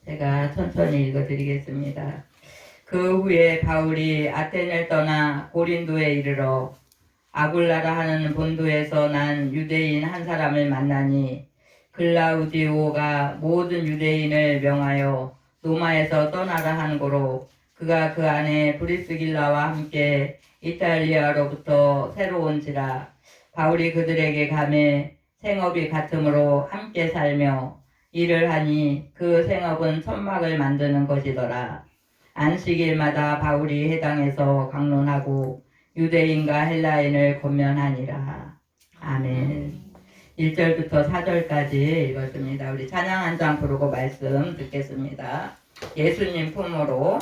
제가 천천히 읽어드리겠습니다. 그 후에 바울이 아테네를 떠나 고린도에 이르러 아굴라라 하는 본도에서 난 유대인 한 사람을 만나니 글라우디오가 모든 유대인을 명하여 로마에서 떠나라 한 고로 그가 그 안에 브리스길라와 함께 이탈리아로부터 새로 온지라. 바울이 그들에게 가매 생업이 같으므로 함께 살며 일을 하니 그 생업은 천막을 만드는 것이더라. 안식일마다 바울이 해당에서 강론하고 유대인과 헬라인을 권면하니라. 아멘. 1절부터 4절까지 읽었습니다. 우리 찬양 한 장 부르고 말씀 듣겠습니다. 예수님 품으로.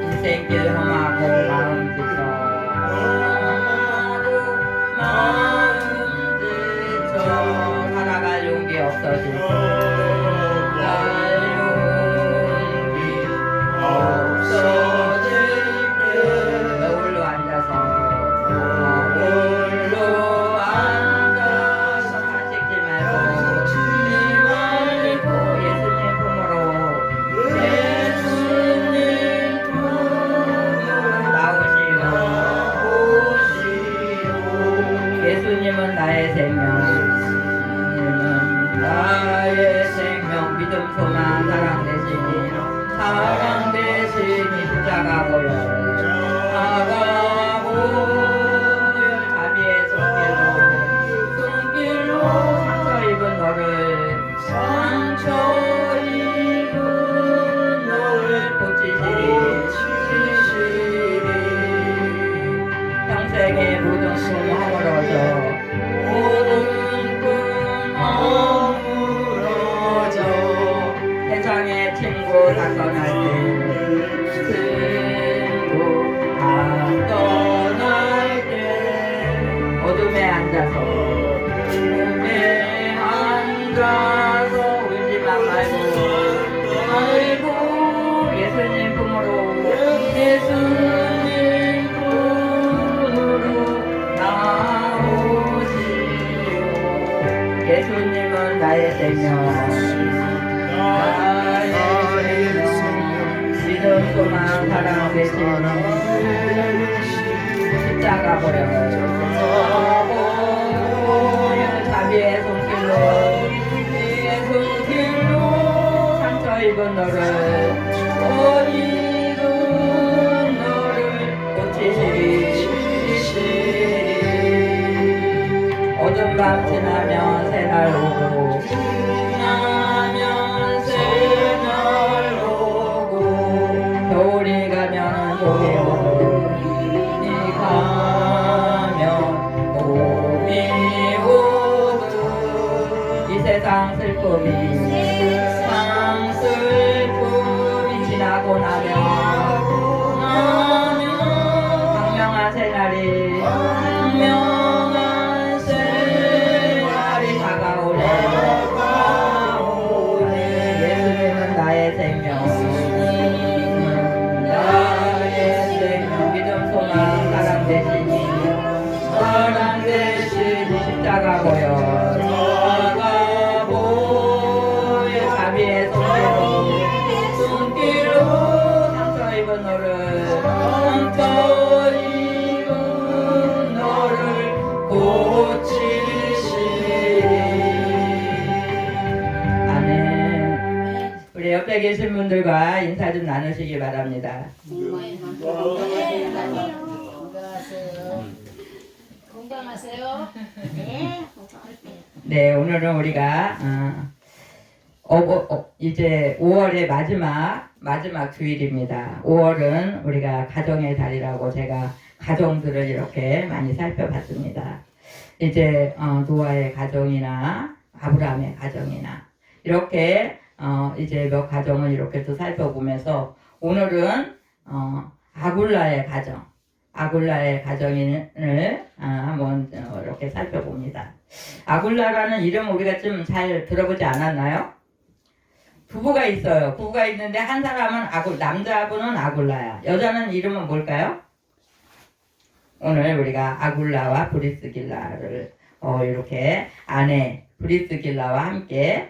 인생길 험하고 마음 지쳐 살아갈 용기 없어질 때 홀로 앉아서 가식지 말고 예수님 품으로 예수님은 나의 생명, 나의 생명, 믿음, 소망, 사랑 대신이 십자가 보여 자비의 손길로 상처 입은 너를 고치시리. 평생의 모든 꿈 허물어져 세상의 친구 다 떠날 때 어둠에 앉아서 울지만 말고 예수님 품으로 예수님은 나의 생명, 믿음, 소망, 사랑 대신 십자가 보려 자비의 손길로 상처 입은 너를 고치시리. 어둠 밤 지나면 새날 오고 겨울이 가면 봄이 오고 이 세상 슬픔이 지나고 나면 광명한 새날이 예수님은 나의 생명, 믿음, 소망, 사랑 대신이 십자가 보여 자비의 손길로 상처 입은 너를 고치시리. 아멘. 우리 옆에 계신 분들과 인사 좀 나누시기 바랍니다. 건강하세요. 네, 건강할게요. 네, 오늘은 우리가 이제 5월의 마지막 주일입니다. 5월은 우리가 가정의 달이라고 제가 가정들을 이렇게 많이 살펴봤습니다. 이제 노아의 가정이나 아브라함의 가정이나 이렇게 이제 몇 가정을 이렇게 또 살펴보면서 오늘은 아굴라의 가정을 한번 이렇게 살펴봅니다. 아굴라라는 이름 우리가 좀 잘 들어보지 않았나요? 부부가 있어요. 부부가 있는데 한 사람은 남자분은 아굴라야. 여자는 이름은 뭘까요? 오늘 우리가 아굴라와 브리스길라를 이렇게 아내 브리스길라와 함께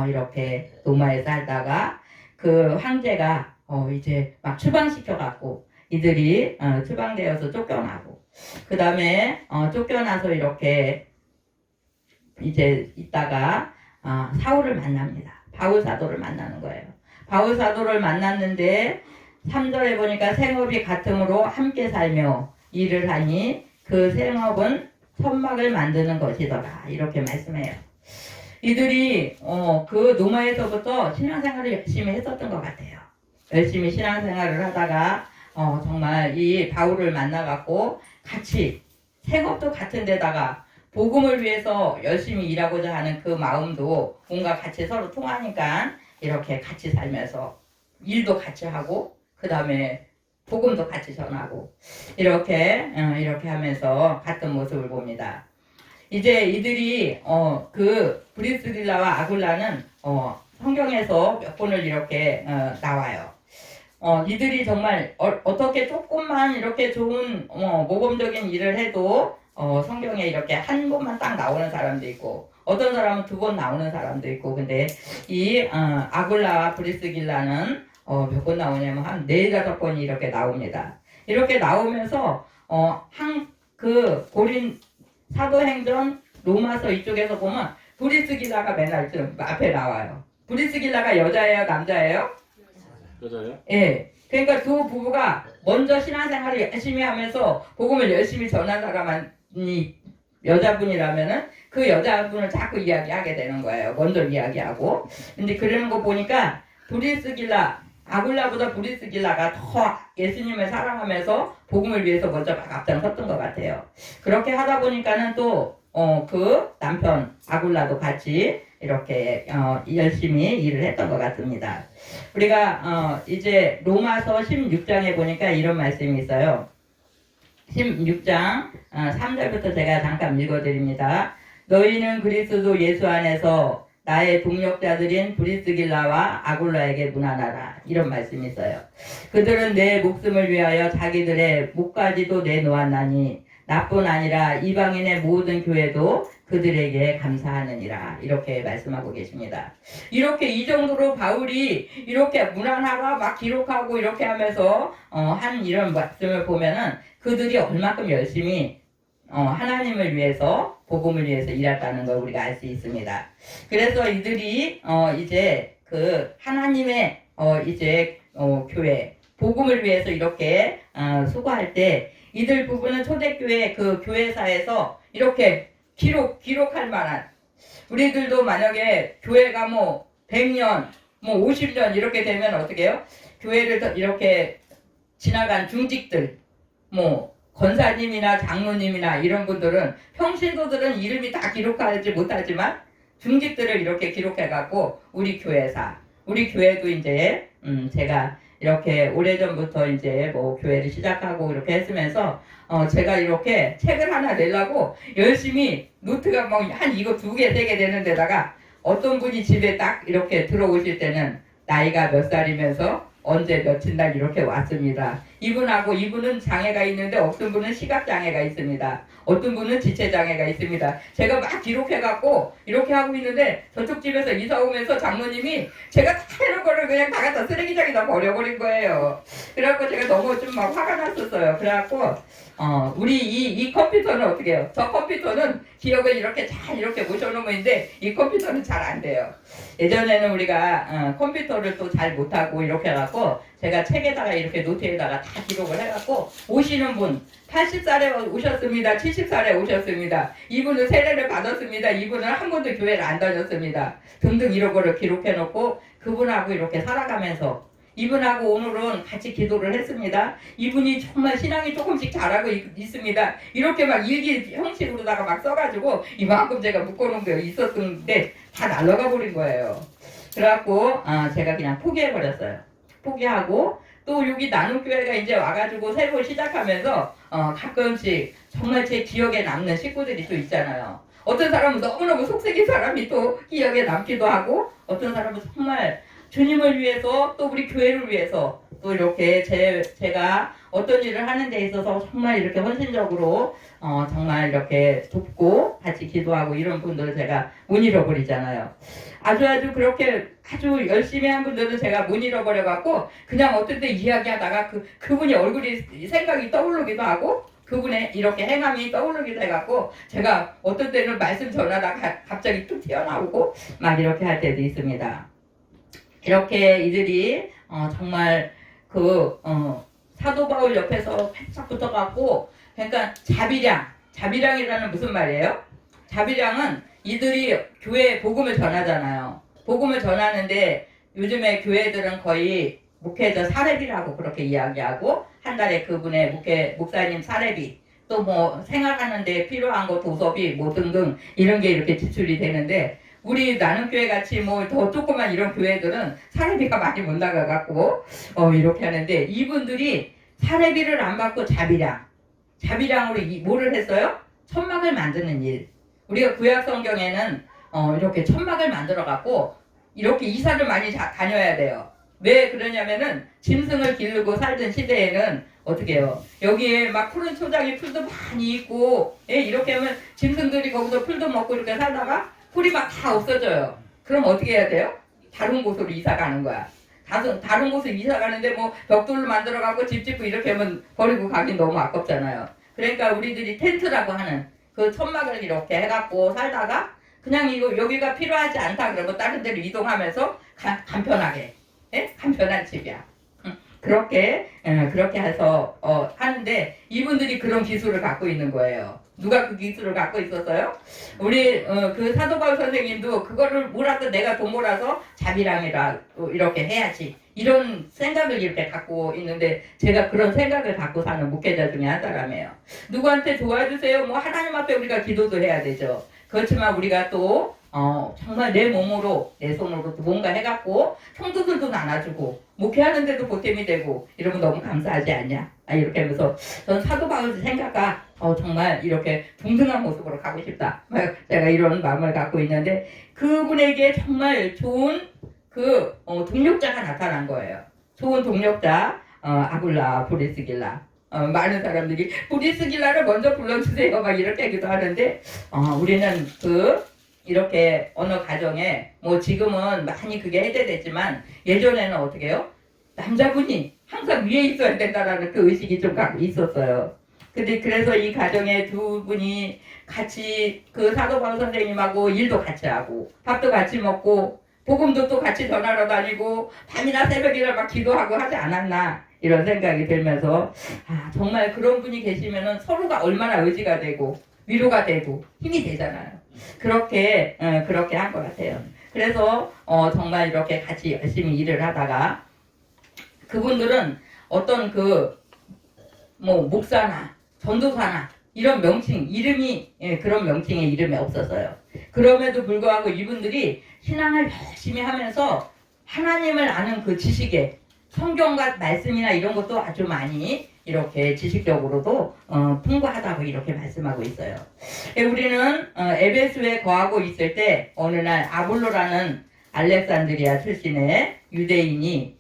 이렇게 로마에 살다가 그 황제가 이제 막 추방시켜 갖고 이들이 추방되어서 쫓겨나고 그 다음에 쫓겨나서 이렇게 이제 있다가 사울을 만납니다. 바울 사도를 만나는 거예요. 바울 사도를 만났는데 3절에 보니까 생업이 같음으로 함께 살며 일을 하니 그 생업은 선막을 만드는 것이더라. 이렇게 말씀해요. 이들이 그 노마에서부터 신앙생활을 열심히 했었던 것 같아요. 열심히 신앙생활을 하다가 정말 이 바울을 만나갖고 같이 생업도 같은 데다가 복음을 위해서 열심히 일하고자 하는 그 마음도 뭔가 같이 서로 통하니까 이렇게 같이 살면서 일도 같이 하고 그 다음에 복음도 같이 전하고 이렇게 하면서 같은 모습을 봅니다. 이제 이들이 그 브리스길라와 아굴라는 성경에서 몇 번을 이렇게 나와요. 이들이 정말 어떻게 조금만 이렇게 좋은 모범적인 일을 해도 성경에 이렇게 한 번만 딱 나오는 사람도 있고 어떤 사람은 2번 나오는 사람도 있고 근데 이 아굴라와 브리스길라는 몇 번 나오냐면 한 4-5번이 이렇게 나옵니다. 이렇게 나오면서 그 고린 사도행전 로마서 이쪽에서 보면 브리스길라가 맨날 좀 앞에 나와요. 브리스길라가 여자예요, 남자예요? 여자요? 예. 그러니까 두 부부가 먼저 신앙생활을 열심히 하면서 복음을 열심히 전한 사람이 여자분이라면은 그 여자분을 자꾸 이야기하게 되는 거예요. 먼저 이야기하고. 근데 그러는 거 보니까 아굴라보다 브리스길라가 더 예수님을 사랑하면서 복음을 위해서 먼저 막 앞장섰던 것 같아요. 그렇게 하다 보니까는 또 그 남편 아굴라도 같이 이렇게 열심히 일을 했던 것 같습니다. 우리가 이제 로마서 16장에 보니까 이런 말씀이 있어요. 16장 3절부터 제가 잠깐 읽어드립니다. 너희는 그리스도 예수 안에서 나의 동력자들인 브리스길라와 아굴라에게 문안하라. 이런 말씀이 있어요. 그들은 내 목숨을 위하여 자기들의 목까지도 내놓았나니 나뿐 아니라 이방인의 모든 교회도 그들에게 감사하느니라. 이렇게 말씀하고 계십니다. 이렇게 이 정도로 바울이 이렇게 문안하라 막 기록하고 이렇게 하면서 한 이런 말씀을 보면은 그들이 얼마큼 열심히 하나님을 위해서 복음을 위해서 일했다는 걸 우리가 알 수 있습니다. 그래서 이들이 이제 그 하나님의 이제 교회 복음을 위해서 이렇게 수고할 때 이들 부부는 초대교회 그 교회사에서 이렇게 기록할 만한 우리들도 만약에 교회가 뭐 100년 뭐 50년 이렇게 되면 어떻게 해요? 교회를 이렇게 지나간 중직들 뭐 권사님이나 장로님이나 이런 분들은 평신도들은 이름이 다 기록하지 못하지만 중직들을 이렇게 기록해갖고 우리 교회도 이제 제가 이렇게 오래전부터 이제 뭐 교회를 시작하고 이렇게 했으면서 제가 이렇게 책을 하나 내려고 열심히 노트가 뭐 한 이거 2개, 3개 되는 데다가 어떤 분이 집에 딱 이렇게 들어오실 때는 나이가 몇 살이면서 언제 며칠 날 이렇게 왔습니다. 이분은 장애가 있는데 어떤 분은 시각장애가 있습니다. 어떤 분은 지체장애가 있습니다. 제가 막 기록해갖고 이렇게 하고 있는데 저쪽 집에서 이사 오면서 장모님이 제가 다 해놓은 거를 그냥 다 갖다 쓰레기장에다 버려버린 거예요. 그래갖고 제가 너무 좀 막 화가 났었어요. 그래갖고 우리 이 컴퓨터는 어떻게 해요? 저 컴퓨터는 기억을 이렇게 잘 이렇게 모셔놓으면 있는데 이 컴퓨터는 잘 안 돼요. 예전에는 우리가 컴퓨터를 또 잘 못하고 이렇게 해갖고 제가 책에다가 이렇게 노트에다가 다 기록을 해갖고 오시는 분 80살에 오셨습니다. 70살에 오셨습니다. 이분은 세례를 받았습니다. 이분은 한 번도 교회를 안 다녔습니다. 등등 이런 거를 기록해놓고 그분하고 이렇게 살아가면서 이분하고 오늘은 같이 기도를 했습니다. 이분이 정말 신앙이 조금씩 잘하고 있습니다. 이렇게 막 일기 형식으로다가 막 써가지고 이만큼 제가 묶어놓은 게 있었는데 다 날아가 버린 거예요. 그래갖고 제가 그냥 포기해버렸어요. 포기하고 또 여기 나눔교회가 이제 와가지고 새로 시작하면서 가끔씩 정말 제 기억에 남는 식구들이 또 있잖아요. 어떤 사람은 너무너무 속색인 사람이 또 기억에 남기도 하고 어떤 사람은 정말 주님을 위해서 또 우리 교회를 위해서 또 이렇게 제가 어떤 일을 하는 데 있어서 정말 이렇게 헌신적으로 정말 이렇게 돕고 같이 기도하고 이런 분들을 제가 못 잃어버리잖아요. 아주 그렇게 아주 열심히 한 분들은 제가 못 잃어버려갖고 그냥 어떤 때 이야기하다가 그분이 얼굴이 생각이 떠오르기도 하고 그분의 이렇게 행함이 떠오르기도 해갖고 제가 어떤 때는 말씀 전하다가 갑자기 툭 튀어나오고 막 이렇게 할 때도 있습니다. 이렇게 이들이 정말 사도 바울 옆에서 바짝 붙어갖고 그러니까 자비량이라는 무슨 말이에요? 자비량은 이들이 교회에 복음을 전하잖아요. 복음을 전하는데 요즘에 교회들은 거의 목회자 사례비라고 그렇게 이야기하고 한 달에 그분의 목사님 사례비 또 뭐 생활하는데 필요한 거 도서비 뭐 등등 이런 게 이렇게 지출이 되는데 우리 나눔교회 같이 뭐 더 조그만 이런 교회들은 사례비가 많이 못 나가갖고 이렇게 하는데 이분들이 사례비를 안 받고 자비량으로 뭐를 했어요? 천막을 만드는 일. 우리가 구약 성경에는 이렇게 천막을 만들어 갖고 이렇게 이사를 많이 다녀야 돼요. 왜 그러냐면은 짐승을 기르고 살던 시대에는 어떻게 해요? 여기에 막 푸른 초장에 풀도 많이 있고 이렇게 하면 짐승들이 거기서 풀도 먹고 이렇게 살다가 풀이 막 다 없어져요. 그럼 어떻게 해야 돼요? 다른 곳으로 이사 가는 거야. 다른 곳으로 이사 가는데 뭐 벽돌로 만들어 갖고 집 짓고 이렇게 하면 버리고 가긴 너무 아깝잖아요. 그러니까 우리들이 텐트라고 하는 그 천막을 이렇게 해갖고 살다가 그냥 여기가 필요하지 않다 그러면 다른 데로 이동하면서 간편하게 간편한 집이야. 그렇게 해서 하는데 이분들이 그런 기술을 갖고 있는 거예요. 누가 그 기술을 갖고 있었어요? 우리 그 사도 바울 선생님도 그거를 몰아서 내가 돈 몰아서 자비랑이라 이렇게 해야지 이런 생각을 이렇게 갖고 있는데 제가 그런 생각을 갖고 사는 목회자 중에 한 사람이에요. 누구한테 도와주세요. 뭐 하나님 앞에 우리가 기도도 해야 되죠. 그렇지만 우리가 또 정말 내 몸으로 내 손으로 또 뭔가 해갖고 성도들도 나눠주고 목회하는데도 보탬이 되고 이러면 너무 감사하지 않냐? 이렇게 하면서 전 사도 바울 생각과 정말 이렇게 동등한 모습으로 가고 싶다. 제가 이런 마음을 갖고 있는데 그분에게 정말 좋은 동력자가 나타난 거예요. 좋은 동력자 아굴라 브리스길라. 많은 사람들이 브리스길라를 먼저 불러주세요 막 이렇게 하기도 하는데 우리는 이렇게 어느 가정에 뭐 지금은 많이 그게 해제됐지만 예전에는 어떻게 해요? 남자분이 항상 위에 있어야 된다라는 그 의식이 좀 갖고 있었어요. 근데 그래서 이 가정에 두 분이 같이 그 사도 바울 선생님하고 일도 같이 하고 밥도 같이 먹고 복음도 또 같이 전하러 다니고 밤이나 새벽이나 막 기도하고 하지 않았나 이런 생각이 들면서 정말 그런 분이 계시면은 서로가 얼마나 의지가 되고 위로가 되고 힘이 되잖아요. 그렇게 한 것 같아요. 그래서 정말 이렇게 같이 열심히 일을 하다가 그분들은 어떤 목사나 전도사나 이런 이름이 그런 명칭의 이름이 없었어요. 그럼에도 불구하고 이분들이 신앙을 열심히 하면서 하나님을 아는 그 지식에 성경과 말씀이나 이런 것도 아주 많이 이렇게 지식적으로도 풍부하다고 이렇게 말씀하고 있어요. 우리는 에베소에 거하고 있을 때 어느 날 아볼로라는 알렉산드리아 출신의 유대인이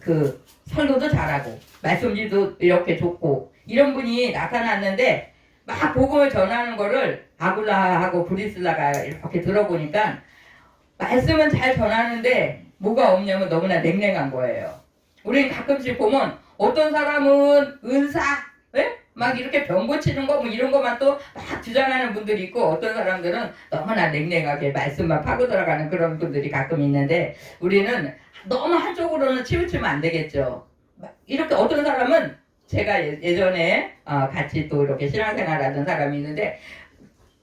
그 설교도 잘하고 말씀지도 이렇게 좋고 이런 분이 나타났는데 막 복음을 전하는 거를 아굴라하고 브리슬라가 이렇게 들어보니까 말씀은 잘 전하는데 뭐가 없냐면 너무나 냉랭한 거예요. 우리는 가끔씩 보면 어떤 사람은 은사, 막 이렇게 병 고치는 거 뭐 이런 것만 또 막 주장하는 분들이 있고 어떤 사람들은 너무나 냉랭하게 말씀만 파고 들어가는 그런 분들이 가끔 있는데 우리는 너무 한쪽으로는 치우치면 안 되겠죠. 이렇게 어떤 사람은 제가 예전에 같이 또 이렇게 신앙생활하던 사람이 있는데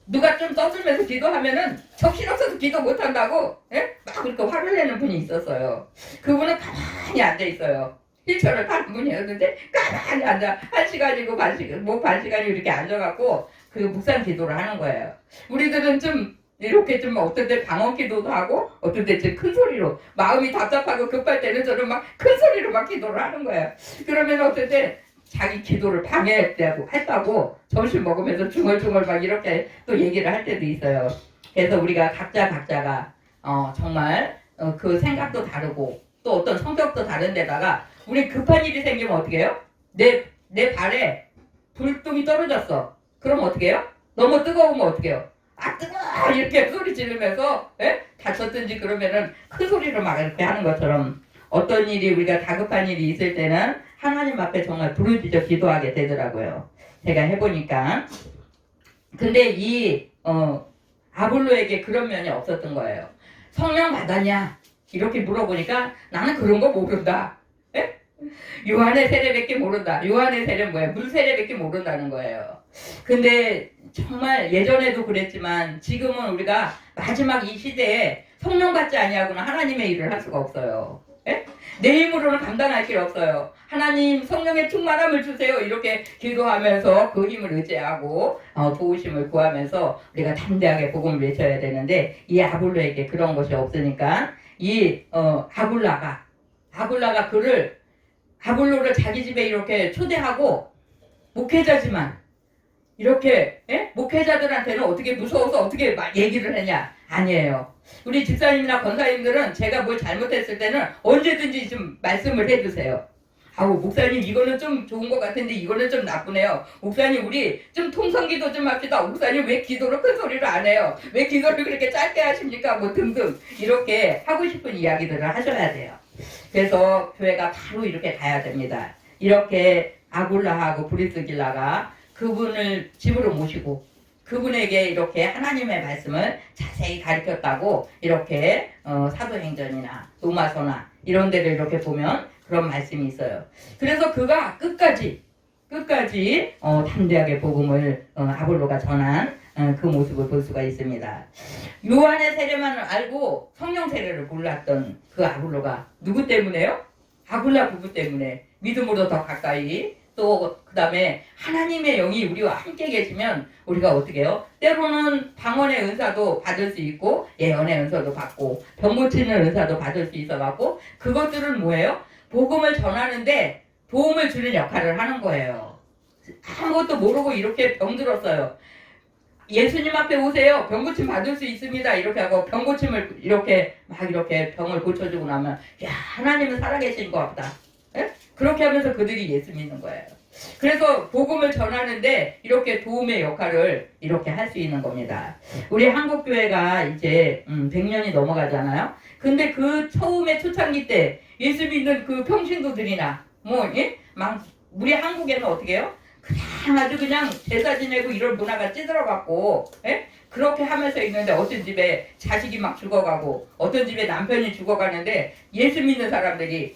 누가 좀 떠들면서 기도하면은 정신없어서 기도 못한다고 막 그렇게 화를 내는 분이 있었어요. 그분은 가만히 앉아있어요. 휠체어를 타는 분이었는데 가만히 앉아 1시간이고 반시간이 이렇게 앉아갖고 그 묵상 기도를 하는 거예요. 우리들은 좀 이렇게 좀 어떤 때 방언 기도도 하고 어떤 때 좀 큰 소리로 마음이 답답하고 급할 때는 저는 막 큰 소리로 막 기도를 하는 거예요. 그러면 어떤 때 자기 기도를 방해했다고 점심 먹으면서 중얼중얼 막 이렇게 또 얘기를 할 때도 있어요. 그래서 우리가 각자가 정말 그 생각도 다르고 또 어떤 성격도 다른데다가 우리 급한 일이 생기면 어떻게 해요? 내 발에 불똥이 떨어졌어. 그럼 어떻게 해요? 너무 뜨거우면 어떻게 해요? 아 뜨거워 이렇게 소리 지르면서 다쳤든지 그러면은 큰 소리로 막 이렇게 하는 것처럼 어떤 일이 우리가 다급한 일이 있을 때는 하나님 앞에 정말 부르짖어 기도하게 되더라고요. 제가 해보니까. 근데 이 아볼로에게 그런 면이 없었던 거예요. 성령 받았냐? 이렇게 물어보니까 나는 그런 거 모른다. 요한의 세례밖에 모른다. 요한의 세례는 뭐야? 물 세례밖에 모른다는 거예요. 근데 정말 예전에도 그랬지만 지금은 우리가 마지막 이 시대에 성령 받지 아니하고는 하나님의 일을 할 수가 없어요. 내 힘으로는 감당할 길 없어요. 하나님 성령의 충만함을 주세요. 이렇게 기도하면서 그 힘을 의지하고 도우심을 구하면서 우리가 담대하게 복음을 외쳐야 되는데 이 아볼로에게 그런 것이 없으니까 이 아굴라가 아볼로를 자기 집에 이렇게 초대하고 목회자지만 이렇게 목회자들한테는 어떻게 무서워서 어떻게 막 얘기를 하냐? 아니에요. 우리 집사님이나 권사님들은 제가 뭘 잘못했을 때는 언제든지 좀 말씀을 해주세요. 아우 목사님 이거는 좀 좋은 것 같은데 이거는 좀 나쁘네요. 목사님 우리 좀 통성기도 좀 합시다. 목사님 왜 기도를 큰 소리로 안 해요? 왜 기도를 그렇게 짧게 하십니까? 뭐 등등 이렇게 하고 싶은 이야기들을 하셔야 돼요. 그래서 교회가 바로 이렇게 가야 됩니다. 이렇게 아굴라하고 브리스길라가 그분을 집으로 모시고 그분에게 이렇게 하나님의 말씀을 자세히 가르쳤다고 이렇게 사도행전이나 로마서나 이런 데를 이렇게 보면 그런 말씀이 있어요. 그래서 그가 끝까지 담대하게 복음을 아볼로가 전한 그 모습을 볼 수가 있습니다. 요한의 세례만 알고 성령 세례를 몰랐던 그 아볼로가 누구 때문에요? 아굴라 부부 때문에 믿음으로 더 가까이 또 그 다음에 하나님의 영이 우리와 함께 계시면 우리가 어떻게 해요? 때로는 방언의 은사도 받을 수 있고 예언의 은사도 받고 병 고치는 은사도 받을 수 있어갖고 그것들은 뭐예요? 복음을 전하는데 도움을 주는 역할을 하는 거예요. 아무것도 모르고 이렇게 병들었어요. 예수님 앞에 오세요. 병고침 받을 수 있습니다. 이렇게 하고 병고침을 이렇게 막 이렇게 병을 고쳐주고 나면 야 하나님은 살아계신 것 같다. 그렇게 하면서 그들이 예수 믿는 거예요. 그래서 복음을 전하는데 이렇게 도움의 역할을 이렇게 할 수 있는 겁니다. 우리 한국교회가 이제 100년이 넘어가잖아요. 근데 그 처음에 초창기 때 예수 믿는 그 평신도들이나 우리 한국에는 어떻게 해요? 그냥 아주 그냥 제사 지내고 이런 문화가 찌들어갖고 그렇게 하면서 있는데 어떤 집에 자식이 막 죽어가고 어떤 집에 남편이 죽어가는데 예수 믿는 사람들이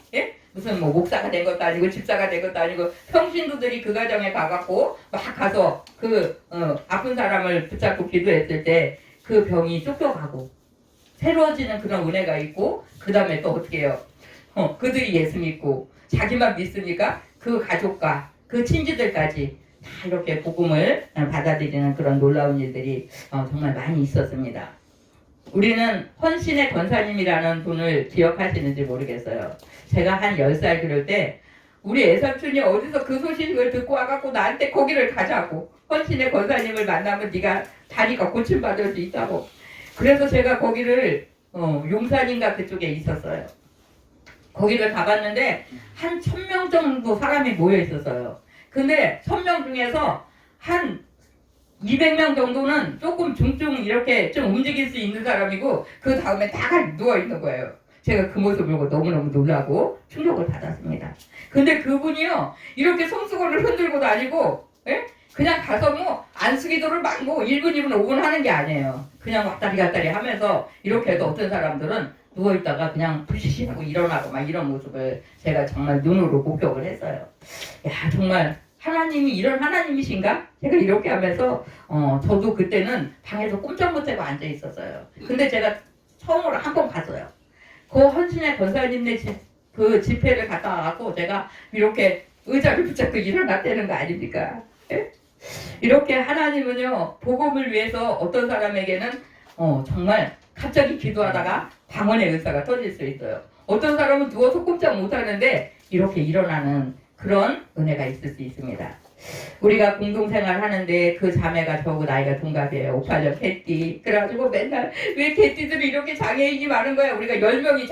무슨 뭐 목사가 된 것도 아니고 집사가 된 것도 아니고 평신도들이 그 가정에 가갖고 막 가서 그 아픈 사람을 붙잡고 기도했을 때 그 병이 쫓겨가고 새로워지는 그런 은혜가 있고 그 다음에 또 어떻게 해요? 그들이 예수 믿고 자기만 믿으니까 그 가족과 그 친지들까지 다 이렇게 복음을 받아들이는 그런 놀라운 일들이 정말 많이 있었습니다. 우리는 헌신의 권사님이라는 분을 기억하시는지 모르겠어요. 제가 한 10살 그럴 때 우리 애삼촌이 어디서 그 소식을 듣고 와갖고 나한테 거기를 가자고 헌신의 권사님을 만나면 네가 다리가 고침받을 수 있다고. 그래서 제가 거기를 용산인가 그쪽에 있었어요. 거기를 가봤는데 한 1000명 정도 사람이 모여 있었어요. 근데 1000명 중에서 한 200명 정도는 조금 중증 이렇게 좀 움직일 수 있는 사람이고 그 다음에 다 누워있는 거예요. 제가 그 모습을 보고 너무너무 놀라고 충격을 받았습니다. 근데 그분이요 이렇게 손수건을 흔들고 다니고 그냥 가서 뭐 안수기도를 막 뭐 1분 2분 5분 하는 게 아니에요. 그냥 왔다리 갔다리 하면서 이렇게 해도 어떤 사람들은 누워있다가 그냥 부시시하고 일어나고 막 이런 모습을 제가 정말 눈으로 목격을 했어요. 야 정말 하나님이 이런 하나님이신가? 제가 이렇게 하면서 저도 그때는 방에서 꼼짝 못하고 앉아 있었어요. 근데 제가 처음으로 한 번 갔어요. 그 헌신의 권사님네 그 집회를 갔다 와갖고 제가 이렇게 의자를 붙잡고 일어났다는 거 아닙니까? 이렇게 하나님은요 복음을 위해서 어떤 사람에게는 정말 갑자기 기도하다가 방언의 은사가 터질 수 있어요. 어떤 사람은 누워서 꼼짝 못하는데 이렇게 일어나는 그런 은혜가 있을 수 있습니다. 우리가 공동생활 하는데 그 자매가 저하고 나이가 동갑이에요. 58년 개띠. 그래가지고 맨날 왜 개띠들이 이렇게 장애인이 많은 거야. 우리가 10명이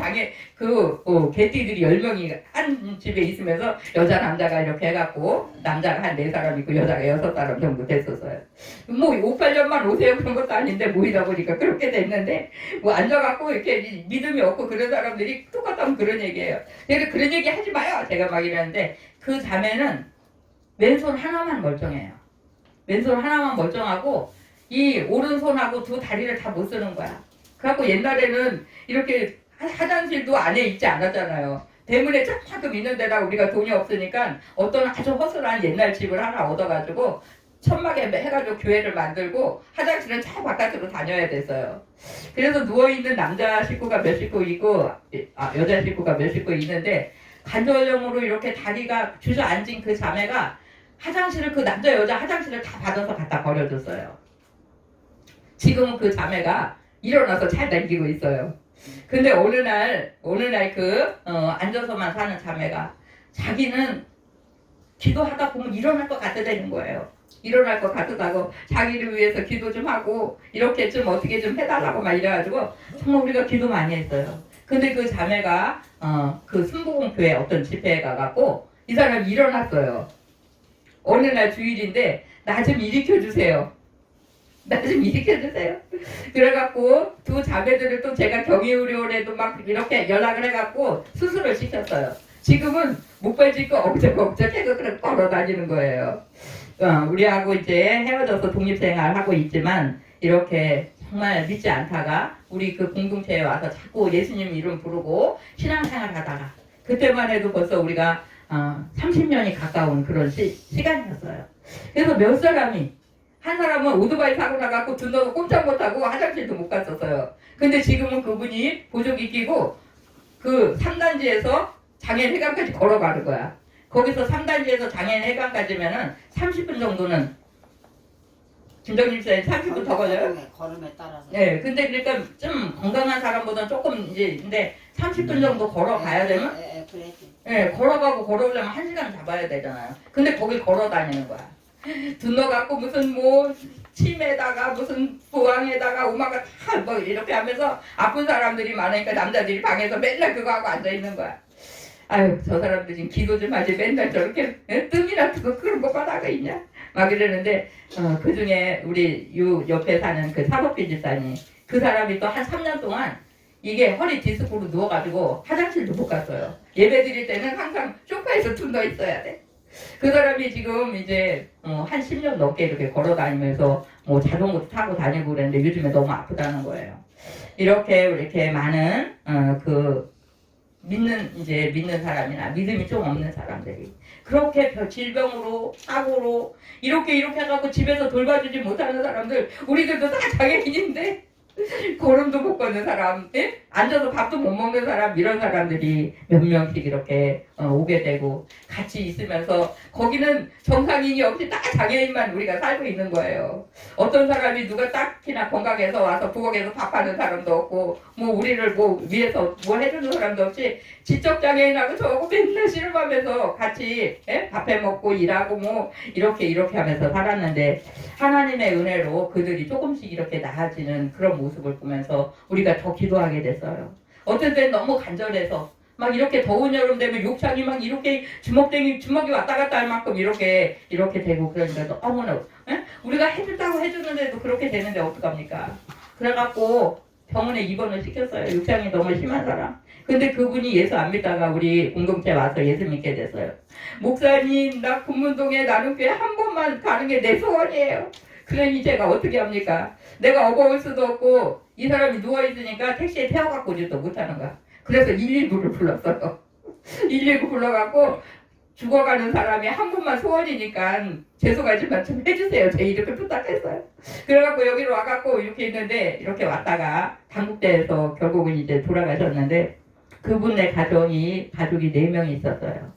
개띠들이 10명이 한 집에 있으면서 여자 남자가 이렇게 해갖고 남자가 한 4사람 있고 여자가 6사람 정도 됐었어요. 뭐 58년만 오세요 그런 것도 아닌데 모이다 보니까 그렇게 됐는데 뭐 앉아갖고 이렇게 믿음이 없고 그런 사람들이 똑같다면 그런 얘기예요. 내가 그런 얘기 하지 마요. 제가 막 이러는데 그 자매는 왼손 하나만 멀쩡해요. 왼손 하나만 멀쩡하고 이 오른손하고 두 다리를 다 못 쓰는 거야. 그래갖고 옛날에는 이렇게 화장실도 안에 있지 않았잖아요. 대문에 조금 있는 데다 우리가 돈이 없으니까 어떤 아주 허술한 옛날 집을 하나 얻어가지고 천막에 해가지고 교회를 만들고 화장실은 잘 바깥으로 다녀야 됐어요. 그래서 누워있는 남자 식구가 몇 식구 있고 여자 식구가 몇 식구 있는데 관절염으로 이렇게 다리가 주저앉은 그 자매가 화장실을 그 남자 여자 화장실을 다 받아서 갖다 버려줬어요. 지금은 그 자매가 일어나서 잘 다니고 있어요. 근데 어느 날 앉아서만 사는 자매가 자기는 기도하다 보면 일어날 것 같다는 거예요. 일어날 것 같다고 자기를 위해서 기도 좀 하고 이렇게 좀 어떻게 좀 해달라고 막 이래가지고 정말 우리가 기도 많이 했어요. 근데 그 자매가 그 순복음교회 어떤 집회에 가갖고 이 사람이 일어났어요. 어느 날 주일인데 나 좀 일으켜주세요. 나 좀 일으켜주세요. 그래갖고 두 자매들을 또 제가 경위의료원에도 막 이렇게 연락을 해갖고 수술을 시켰어요. 지금은 목발 짚고 억적억적 해서 그렇게 걸어 다니는 거예요. 우리하고 이제 헤어져서 독립생활 하고 있지만 이렇게 정말 믿지 않다가 우리 그 공동체에 와서 자꾸 예수님 이름 부르고 신앙생활 하다가 그때만 해도 벌써 우리가 30년이 가까운 그런 시간이었어요. 그래서 몇 사람이 한 사람은 오토바이 사고 나갖고 둔너도 꼼짝 못하고 화장실도 못 갔었어요. 근데 지금은 그분이 보조기 끼고 그 3단지에서 장애인회관까지 걸어가는 거야. 거기서 3단지에서 장애인회관까지면은 30분 정도는 김정림 씨는 30분 더 걸려요? 걸음에 따라서. 네, 근데 그러니까 좀 건강한 사람보다는 조금 이제 근데 30분 정도 걸어가야 되면 그래야지. 네, 걸어가고 걸어오려면 1시간 잡아야 되잖아요. 근데 거길 걸어 다니는 거야. 둘러갖고 무슨 뭐 침에다가 무슨 부항에다가 오마가 다 뭐 이렇게 하면서 아픈 사람들이 많으니까 남자들이 방에서 맨날 그거 하고 앉아 있는 거야. 아유 저 사람들이 기도 좀 하지 맨날 저렇게 뜸이나 그거 그런 것만 하고 있냐 막 이러는데 그 중에 우리 요 옆에 사는 그 사법비 집사님 그 사람이 또 한 3년 동안 이게 허리 디스크로 누워가지고 화장실도 못 갔어요. 예배 드릴 때는 항상 소파에서 둔더 있어야 돼. 그 사람이 지금 이제 한 10년 넘게 이렇게 걸어 다니면서 뭐 자전거도 타고 다니고 그랬는데 요즘에 너무 아프다는 거예요. 이렇게 많은 그 믿는 사람이나 믿음이 좀 없는 사람들이 그렇게 질병으로 사고로 이렇게 해갖고 집에서 돌봐주지 못하는 사람들 우리들도 다 장애인인데 걸음도 못 걷는 사람, 예? 앉아서 밥도 못 먹는 사람 이런 사람들이 몇 명씩 이렇게 오게 되고 같이 있으면서 거기는 정상인이 없이 딱 장애인만 우리가 살고 있는 거예요. 어떤 사람이 누가 딱히나 건강해서 와서 부엌에서 밥하는 사람도 없고 뭐 우리를 뭐 위해서 뭐 해주는 사람도 없이 지적 장애인하고 저하고 맨날 씨름하면서 같이 예? 밥해 먹고 일하고 뭐 이렇게 하면서 살았는데 하나님의 은혜로 그들이 조금씩 이렇게 나아지는 그런 모습을 보면서 우리가 더 기도하게 됐어요. 어떤 때는 너무 간절해서 막 이렇게 더운 여름 되면 욕창이 막 이렇게 주먹이 왔다 갔다 할 만큼 이렇게 되고 그러니까 너무나 우리가 해주는데도 그렇게 되는데 어떡합니까? 그래갖고 병원에 입원을 시켰어요. 욕창이 너무 심한 사람. 근데 그분이 예수 안 믿다가 우리 공동체에 와서 예수 믿게 됐어요. 목사님 나 금문동에 나눔교회 한 번만 가는 게 내 소원이에요. 그러니 제가 어떻게 합니까? 내가 어버울 수도 없고 이 사람이 누워있으니까 택시에 태워갖고 오지도 못하는 거야. 그래서 119를 불렀어요. 119 불러갖고 죽어가는 사람이 한 분만 소원이니까 죄송하지만 좀 해주세요. 제가 이렇게 부탁했어요. 그래갖고 여기로 와갖고 이렇게 있는데 이렇게 왔다가 당국대에서 결국은 이제 돌아가셨는데 그분의 가족이 4명이 있었어요.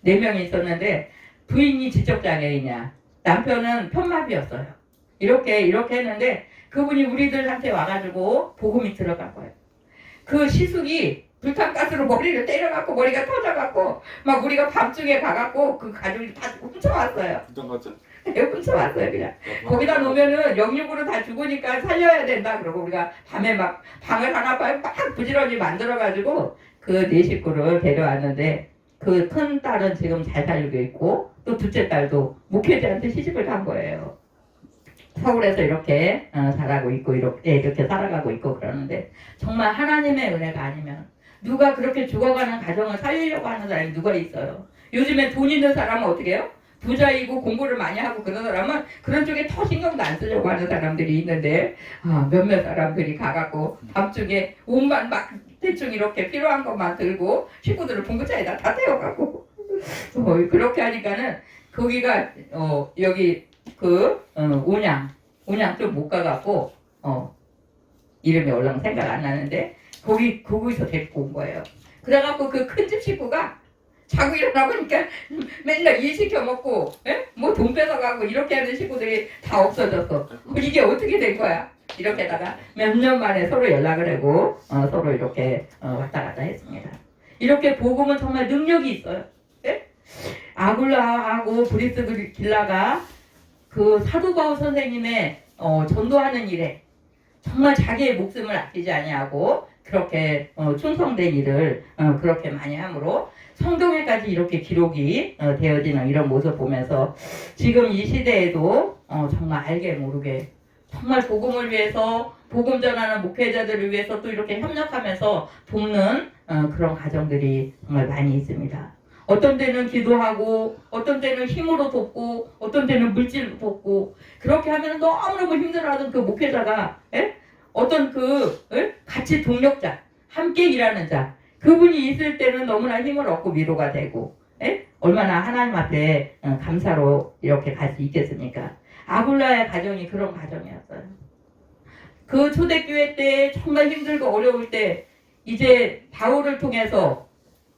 4명이 있었는데 부인이 지적장애이냐 남편은 편마비였어요. 이렇게 했는데 그분이 우리들한테 와가지고 복음이 들어간 거예요. 그 시숙이 불탄가스로 머리를 때려갖고 머리가 터져갖고 막 우리가 밤중에 가갖고 그 가족이 다 훔쳐왔어요. 어떤 거죠? 훔쳐왔어요 그냥. 거기다 놓으면은 영육으로 다 죽으니까 살려야 된다 그러고 우리가 밤에 막 방을 하나 막 부지런히 만들어가지고 그 네 식구를 데려왔는데 그 큰 딸은 지금 잘 살고 있고 또 둘째 딸도 목회자한테 시집을 간 거예요. 서울에서 이렇게 살아가고 있고 이렇게 살아가고 있고 그러는데 정말 하나님의 은혜가 아니면 누가 그렇게 죽어가는 가정을 살리려고 하는 사람이 누가 있어요? 요즘에 돈 있는 사람은 어떻게 해요? 부자이고 공부를 많이 하고 그런 사람은 그런 쪽에 더 신경도 안 쓰려고 하는 사람들이 있는데 몇몇 사람들이 가갖고 밤중에 옷만 막 대충 이렇게 필요한 것만 들고 식구들을 봉구차에다 다 태워가고 그렇게 하니까는 거기가 여기 온양 좀 못 가갖고 이름이 얼른 생각 안 나는데 거기서 데리고 온 거예요. 그래갖고 그 큰 집 식구가 자고 일어나보니까 맨날 일 시켜 먹고 뭐 돈 뺏어가고 이렇게 하는 식구들이 다 없어졌어. 이게 어떻게 된 거야? 이렇게다가 몇 년 만에 서로 연락을 하고 서로 이렇게 왔다 갔다 했습니다. 이렇게 복음은 정말 능력이 있어요. 아굴라하고 브리스길라가 그 사도 바울 선생님의 전도하는 일에 정말 자기의 목숨을 아끼지 아니하고 그렇게 충성된 일을 그렇게 많이 함으로 성경에까지 이렇게 기록이 되어지는 이런 모습 보면서 지금 이 시대에도 정말 알게 모르게 정말 복음을 위해서 복음 전하는 목회자들을 위해서 또 이렇게 협력하면서 돕는 그런 가정들이 정말 많이 있습니다. 어떤 때는 기도하고 어떤 때는 힘으로 돕고 어떤 때는 물질로 돕고 그렇게 하면 너무너무 힘들어하던 그 목회자가 어떤 같이 동력자 함께 일하는 자 그분이 있을 때는 너무나 힘을 얻고 위로가 되고 얼마나 하나님 앞에 감사로 이렇게 갈 수 있겠습니까? 아굴라의 가정이 그런 가정이었어요. 그 초대교회 때 정말 힘들고 어려울 때 이제 바울을 통해서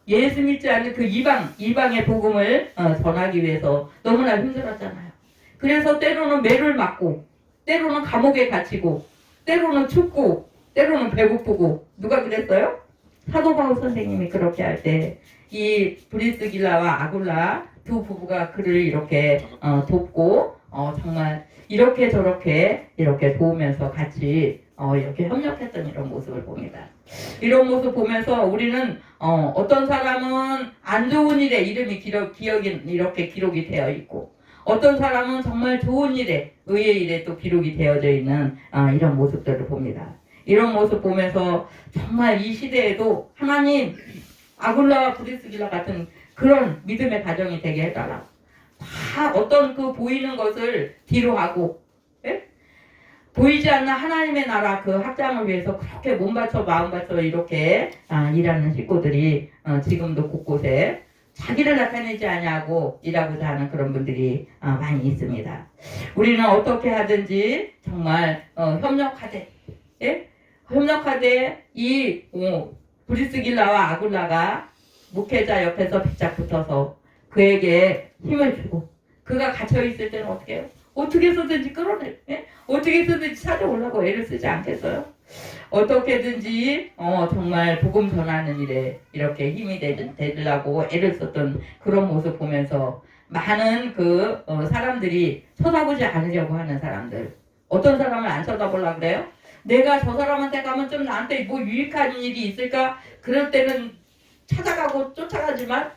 예수 믿지 않는 그 이방의 복음을 전하기 위해서 너무나 힘들었잖아요. 그래서 때로는 매를 맞고 때로는 감옥에 갇히고 때로는 춥고 때로는 배고프고 누가 그랬어요? 사도 바울 선생님이 그렇게 할 때 이 브리스길라와 아굴라 두 부부가 그를 이렇게 돕고 정말 이렇게 저렇게 이렇게 도우면서 같이 이렇게 협력했던 이런 모습을 봅니다. 이런 모습 보면서 우리는 어떤 사람은 안 좋은 일에 이름이 기억이 이렇게 기록이 되어 있고 어떤 사람은 정말 좋은 일에 의의 일에 또 기록이 되어져 있는 이런 모습들을 봅니다. 이런 모습 보면서 정말 이 시대에도 하나님 아굴라와 브리스길라 같은 그런 믿음의 가정이 되게 해달라. 다 어떤 그 보이는 것을 뒤로 하고 보이지 않는 하나님의 나라 그 확장을 위해서 그렇게 몸 바쳐 마음 바쳐 이렇게 일하는 식구들이 지금도 곳곳에 자기를 나타내지 아니하고 일하고자 하는 그런 분들이 많이 있습니다. 우리는 어떻게 하든지 정말 협력하되 이 브리스길라와 아굴라가 목회자 옆에서 바짝 붙어서 그에게 힘을 주고 그가 갇혀있을 때는 어떻게 해요? 어떻게 해서든지 끌어내 어떻게 해서든지 찾아오려고 애를 쓰지 않겠어요? 어떻게든지 정말 복음 전하는 일에 이렇게 힘이 되려고 애를 썼던 그런 모습 보면서 많은 그 사람들이 쳐다보지 않으려고 하는 사람들 어떤 사람을 안 쳐다보려고 그래요? 내가 저 사람한테 가면 좀 나한테 뭐 유익한 일이 있을까? 그럴 때는 찾아가고 쫓아가지만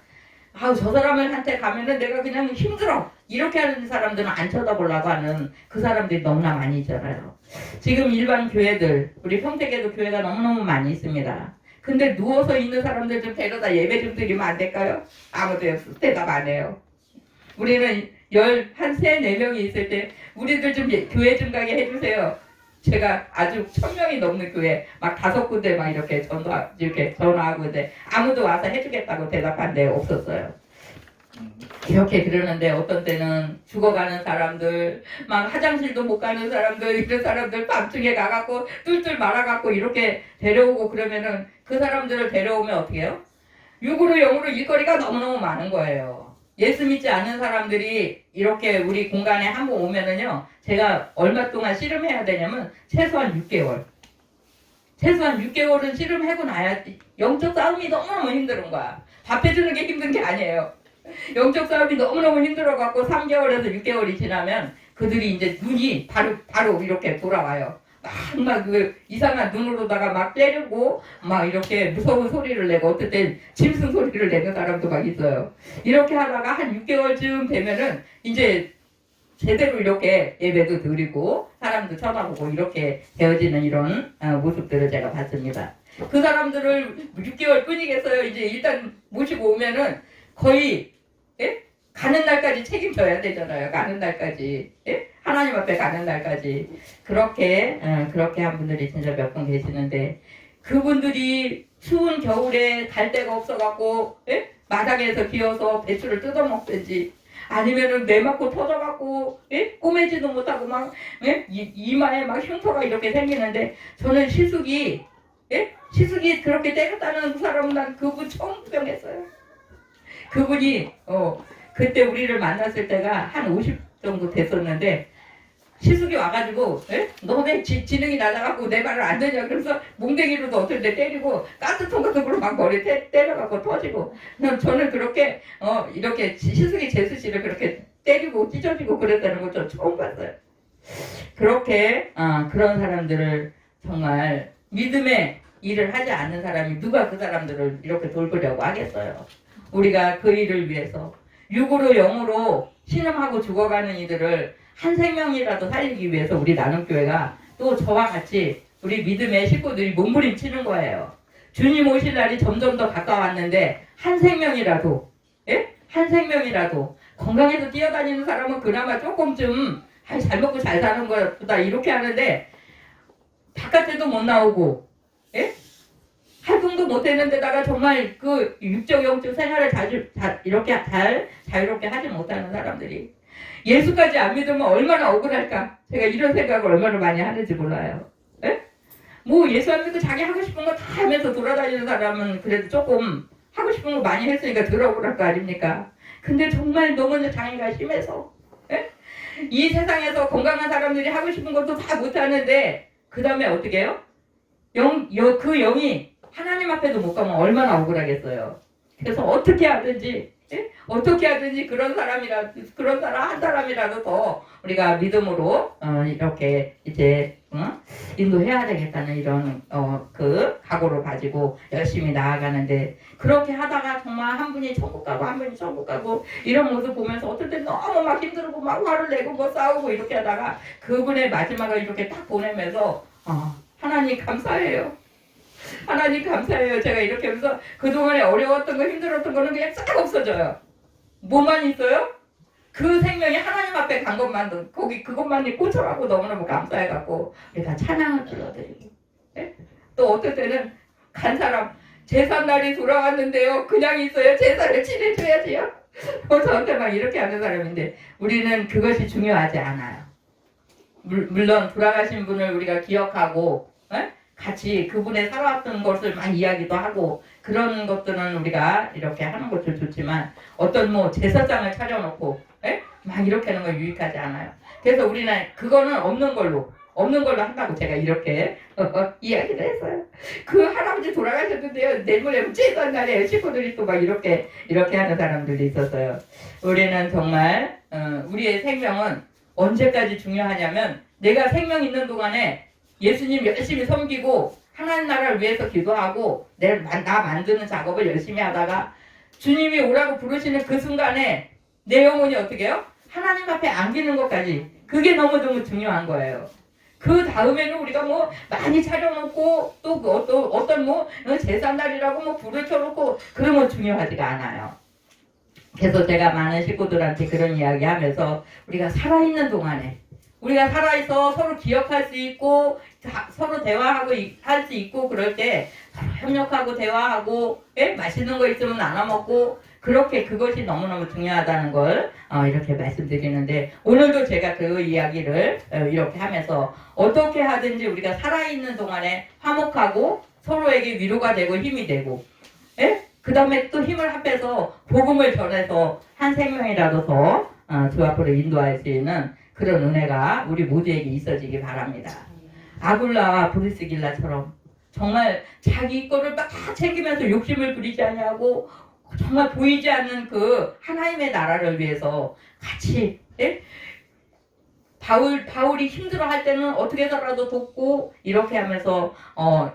저 사람한테 가면은 내가 그냥 힘들어 이렇게 하는 사람들은 안 쳐다보려고 하는 그 사람들이 너무나 많이 있잖아요. 지금 일반 교회들 우리 평택에도 교회가 너무너무 많이 있습니다. 근데 누워서 있는 사람들 좀 데려다 예배 좀 드리면 안 될까요? 아무도 대답 안 해요. 우리는 한 3-4명이 있을 때 우리들 좀 교회 좀 가게 해주세요. 제가 아주 1000명이 넘는 교회 막 5군데 막 이렇게 전화하고 있는데 아무도 와서 해주겠다고 대답한 데 없었어요. 이렇게 그러는데 어떤 때는 죽어가는 사람들 막 화장실도 못 가는 사람들 이런 사람들 밤중에 가갖고 뚫뚫 말아갖고 이렇게 데려오고 그러면은 그 사람들을 데려오면 어떻게 해요? 육으로 영으로 일거리가 너무너무 많은 거예요. 예수 믿지 않는 사람들이 이렇게 우리 공간에 한번 오면은요 제가 얼마 동안 씨름해야 되냐면 최소한 6개월 최소한 6개월은 씨름하고 나야지. 영적 싸움이 너무너무 힘든 거야. 밥 해주는 게 힘든 게 아니에요. 영적 싸움이 너무너무 힘들어갖고 3개월에서 6개월이 지나면 그들이 이제 눈이 바로 이렇게 돌아와요. 막 그 이상한 눈으로다가 막 때리고 막 이렇게 무서운 소리를 내고 어떨 땐 짐승 소리를 내는 사람도 막 있어요. 이렇게 하다가 한 6개월쯤 되면은 이제 제대로 이렇게 예배도 드리고 사람도 쳐다보고 이렇게 되어지는 이런 모습들을 제가 봤습니다. 그 사람들을 6개월 뿐이겠어요. 이제 일단 모시고 오면은 거의 가는 날까지 책임져야 되잖아요. 가는 날까지. 하나님 앞에 가는 날까지. 그렇게 한 분들이 진짜 몇 분 계시는데, 그분들이 추운 겨울에 갈 데가 없어갖고, 마당에서 비어서 배추를 뜯어먹든지, 아니면은 내 맞고 터져갖고, 꼬매지도 못하고 막, 이마에 막 흉터가 이렇게 생기는데, 저는 시숙이 그렇게 때렸다는 사람은 난 그분 처음 구경했어요. 그분이, 그때 우리를 만났을 때가 한 50 정도 됐었는데, 시숙이 와가지고, 너네 지능이 낮아갖고 내 말을 안 듣냐. 그래서 몽댕이로도 어떨 때 때리고, 가스통 같은 걸로 막 머리 때려갖고 터지고. 저는 그렇게, 이렇게 시숙이 재수 씨를 그렇게 때리고 찢어지고 그랬다는 걸 저 처음 봤어요. 그렇게, 그런 사람들을 정말 믿음의 일을 하지 않는 사람이 누가 그 사람들을 이렇게 돌보려고 하겠어요. 우리가 그 일을 위해서 육으로 영으로 신음하고 죽어가는 이들을 한 생명이라도 살리기 위해서 우리 나눔교회가 또 저와 같이 우리 믿음의 식구들이 몸부림치는 거예요. 주님 오실 날이 점점 더 가까웠는데 한 생명이라도 건강해서 뛰어다니는 사람은 그나마 조금쯤 잘 먹고 잘 사는 것보다 이렇게 하는데 바깥에도 못 나오고 활동도 못 되는 데다가 정말 그 육적 영적 생활을 이렇게 자유롭게 하지 못하는 사람들이 예수까지 안 믿으면 얼마나 억울할까. 제가 이런 생각을 얼마나 많이 하는지 몰라요. 뭐 예수 안 믿고 자기 하고 싶은 거 다 하면서 돌아다니는 사람은 그래도 조금 하고 싶은 거 많이 했으니까 덜 억울할 거 아닙니까. 근데 정말 너무 장애가 심해서 이 세상에서 건강한 사람들이 하고 싶은 것도 다 못하는데 그 다음에 어떻게 해요? 그 영이 하나님 앞에도 못 가면 얼마나 억울하겠어요. 그래서 어떻게 하든지 그런 사람 한 사람이라도 더 우리가 믿음으로 이렇게 이제 인도해야 되겠다는 이런 그 각오를 가지고 열심히 나아가는데, 그렇게 하다가 정말 한 분이 천국 가고 한 분이 천국 가고 이런 모습 보면서 어떨 때 너무 막 힘들고 막 화를 내고 뭐 싸우고 이렇게 하다가 그분의 마지막을 이렇게 딱 보내면서 하나님 감사해요. 하나님 감사해요. 제가 이렇게 하면서 그동안에 어려웠던 거 힘들었던 거는 그냥 싹 없어져요. 뭐만 있어요? 그 생명이 하나님 앞에 간 것만, 그것만이 꽂혀가고 너무너무 감사해갖고 우리가 찬양을 불러드리고, 또 어떨 때는 간 사람 제삿날이 돌아왔는데요, 그냥 있어요. 제사를 지내줘야지요. 저한테 막 이렇게 하는 사람인데, 우리는 그것이 중요하지 않아요. 물론 돌아가신 분을 우리가 기억하고 같이 그분의 살아왔던 것을 막 이야기도 하고 그런 것들은 우리가 이렇게 하는 것도 좋지만, 어떤 뭐 제사장을 차려놓고 막 이렇게 하는 건 유익하지 않아요. 그래서 우리는 그거는 없는 걸로 한다고 제가 이렇게 이야기를 했어요. 그 할아버지 돌아가셨는데요, 내일모레 제삿날에 식구들이 또 막 이렇게 하는 사람들이 있었어요. 우리는 정말 우리의 생명은 언제까지 중요하냐면, 내가 생명 있는 동안에 예수님 열심히 섬기고 하나님 나라를 위해서 기도하고 나 만드는 작업을 열심히 하다가 주님이 오라고 부르시는 그 순간에 내 영혼이 어떻게 해요? 하나님 앞에 안기는 것까지, 그게 너무너무 중요한 거예요. 그 다음에는 우리가 뭐 많이 차려놓고 또 어떤 뭐 제삿날이라고 뭐 불을 켜놓고 그런 건 중요하지가 않아요. 그래서 제가 많은 식구들한테 그런 이야기 하면서, 우리가 살아있는 동안에 우리가 살아있어 서로 기억할 수 있고 서로 대화하고 할 수 있고 그럴 때 서로 협력하고 대화하고 맛있는 거 있으면 나눠 먹고, 그렇게 그것이 너무너무 중요하다는 걸 이렇게 말씀드리는데, 오늘도 제가 그 이야기를 이렇게 하면서 어떻게 하든지 우리가 살아있는 동안에 화목하고 서로에게 위로가 되고 힘이 되고, 그 다음에 또 힘을 합해서 복음을 전해서 한 생명이라도 더 주 앞으로 인도할 수 있는 그런 은혜가 우리 모두에게 있어지기 바랍니다. 아굴라와 브리스길라처럼 정말 자기 거를 다 챙기면서 욕심을 부리지 아니하고 정말 보이지 않는 그 하나님의 나라를 위해서 같이 예? 바울이 힘들어할 때는 어떻게 해서라도 돕고 이렇게 하면서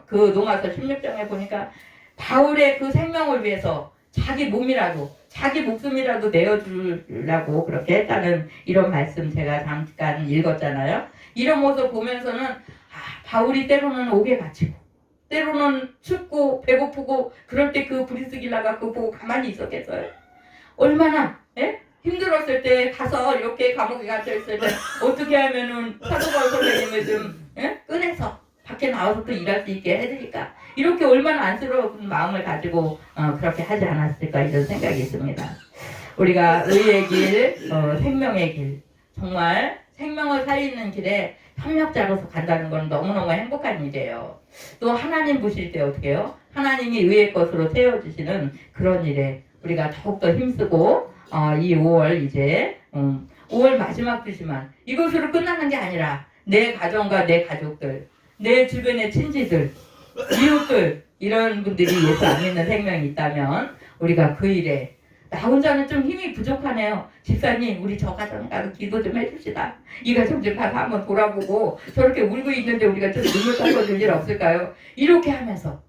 그 로마서 16장에 보니까 바울의 그 생명을 위해서 자기 몸이라도 자기 목숨이라도 내어주려고 그렇게 했다는 이런 말씀 제가 잠깐 읽었잖아요. 이런 모습 보면서는 바울이 때로는 옥에 갇히고 때로는 춥고 배고프고 그럴 때 그 브리스길라가 그거 보고 가만히 있었겠어요? 얼마나 예? 힘들었을 때 가서 이렇게 감옥에 갇혀있을 때 어떻게 하면은 사도 바울 선생님을 좀 예? 꺼내서 밖에 나와서 또 일할 수 있게 해드릴까? 이렇게 얼마나 안쓰러운 마음을 가지고 그렇게 하지 않았을까 이런 생각이 있습니다. 우리가 의의 길, 생명의 길, 정말 생명을 살리는 길에 협력자로서 간다는 건 너무너무 행복한 일이에요. 또 하나님 보실 때 어떻게 해요? 하나님이 의의 것으로 세워주시는 그런 일에 우리가 더욱더 힘쓰고 이 5월 이제 5월 마지막 주지만 이것으로 끝나는 게 아니라 내 가정과 내 가족들, 내 주변의 친지들, 이웃들 이런 분들이 예수 안 믿는 생명이 있다면 우리가 그 일에 나 혼자는 좀 힘이 부족하네요. 집사님 우리 저 가정 가서 기도 좀 해줍시다. 이 가정 좀 가서 한번 돌아보고 저렇게 울고 있는데 우리가 좀 눈물 닦아줄 일 없을까요? 이렇게 하면서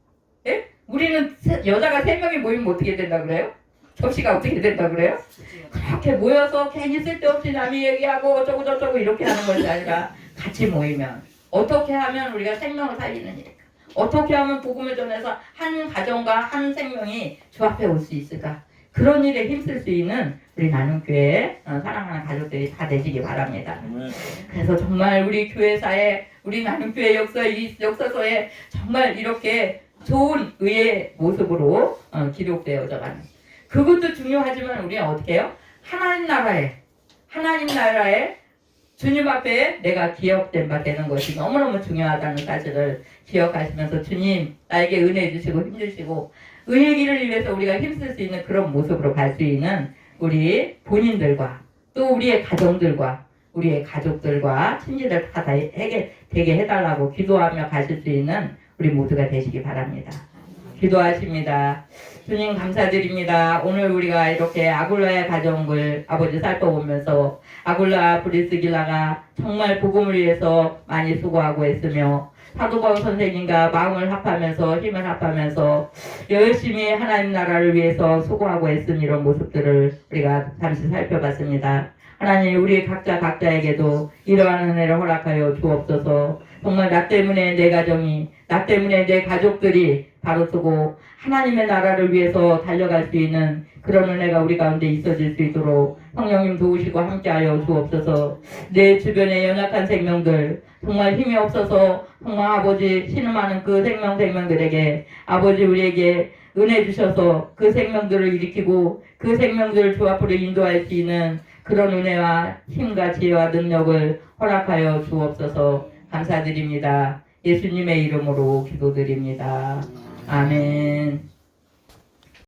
예? 우리는 여자가 3명이 모이면 어떻게 된다 그래요? 접시가 어떻게 된다 그래요? 그렇게 모여서 괜히 쓸데없이 남이 얘기하고 어쩌고 저쩌고 이렇게 하는 것이 아니라 같이 모이면 어떻게 하면 우리가 생명을 살리는 일일까? 어떻게 하면 복음을 전해서 한 가정과 한 생명이 주 앞에 올 수 있을까? 그런 일에 힘쓸 수 있는 우리 나눔교회 사랑하는 가족들이 다 되시기 바랍니다. 그래서 정말 우리 교회사에 우리 나눔교회 역사서에 정말 이렇게 좋은 의의 모습으로 기록되어져 가는 그것도 중요하지만 우리는 어떻게 해요? 하나님 나라에 주님 앞에 내가 기억된 바 되는 것이 너무너무 중요하다는 사실을 기억하시면서 주님 나에게 은혜 주시고 힘주시고 의의 길을 위해서 우리가 힘쓸 수 있는 그런 모습으로 갈 수 있는 우리 본인들과 또 우리의 가정들과 우리의 가족들과 친지들 다 되게 해달라고 기도하며 가실 수 있는 우리 모두가 되시기 바랍니다. 기도하십니다. 주님 감사드립니다. 오늘 우리가 이렇게 아굴라의 가정을 아버지 살펴보면서 아굴라 브리스길라가 정말 복음을 위해서 많이 수고하고 있으며 사도 바울 선생님과 마음을 합하면서 힘을 합하면서 열심히 하나님 나라를 위해서 수고하고 있는 이런 모습들을 우리가 잠시 살펴봤습니다. 하나님 우리 각자에게도 이러한 은혜를 허락하여 주옵소서. 정말 나 때문에 내 가정이 나 때문에 내 가족들이 바로 서고 하나님의 나라를 위해서 달려갈 수 있는 그런 은혜가 우리 가운데 있어질 수 있도록 성령님 도우시고 함께하여 주옵소서. 내 주변의 연약한 생명들 정말 힘이 없어서 정말 아버지 신음하는 그 생명들에게 아버지 우리에게 은혜 주셔서 그 생명들을 일으키고 그 생명들을 주 앞으로 인도할 수 있는 그런 은혜와 힘과 지혜와 능력을 허락하여 주옵소서. 감사드립니다. 예수님의 이름으로 기도드립니다. 아멘.